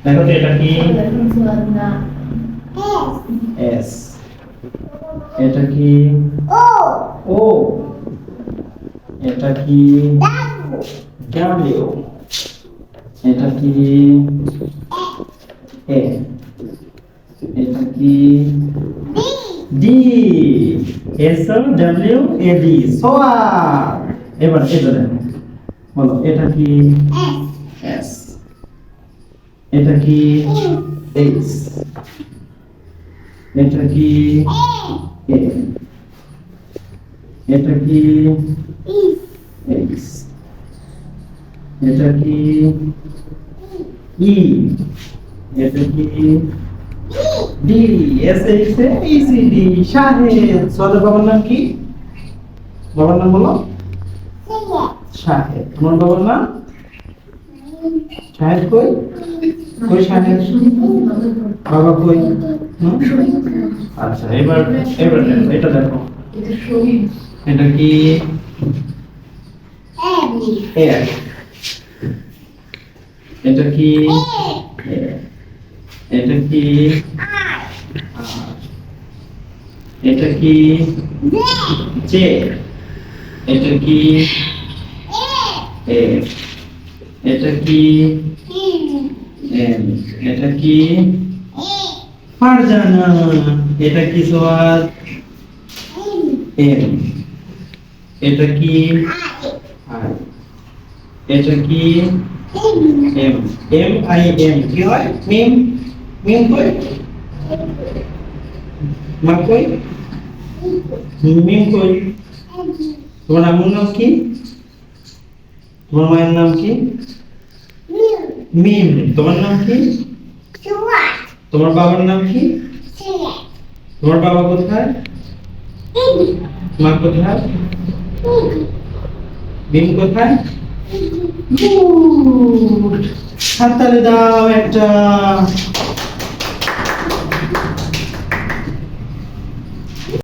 দেখো তো এটা কি? এস। এটা কি? ও। এটা কি? ডাব্লিউ। এটা কি? এ। এটা কি? ডি। এস ও ডাব্লিউ এ ডি সোয়ার। এবার এটা দেখো, বলো এটা কি? এস। এটা কি? এইচ। এটা কি? এ। এটা কি? এইচ। এটা কি? ই। এটা কি? D. S H A E C D Shahed. সোয়াদের বাবার নাম কি? বাবার নাম বলো। শাহেদ। তোমার বাবার নাম? শাহেদ কই? কই শাহেদ? বাবা কই? আচ্ছা, এবার এবার দেখো, এটা দেখো, এটা কি? এর। এটা কি? এর। এটা কি? আর। এটা কি? জে। এটা কি? এর। এটা কি? এম। এটা কি? ফারজানা। এটা কি সোয়াদ? এম। এটা কি? আই। এটা কি? এম। এম আই এম কি হয়? মিম। মিম কই? মা কই? মিম কই? তোমার আম্মুর নাম কি? তোমার মায়ের নাম কি? মিম। তোমার নাম কি? তোমার বাবার নাম কি? তোমার বাবা কোথায়? মা কোথায়? মিম কোথায়? গুড। হাততালি দাও একটা।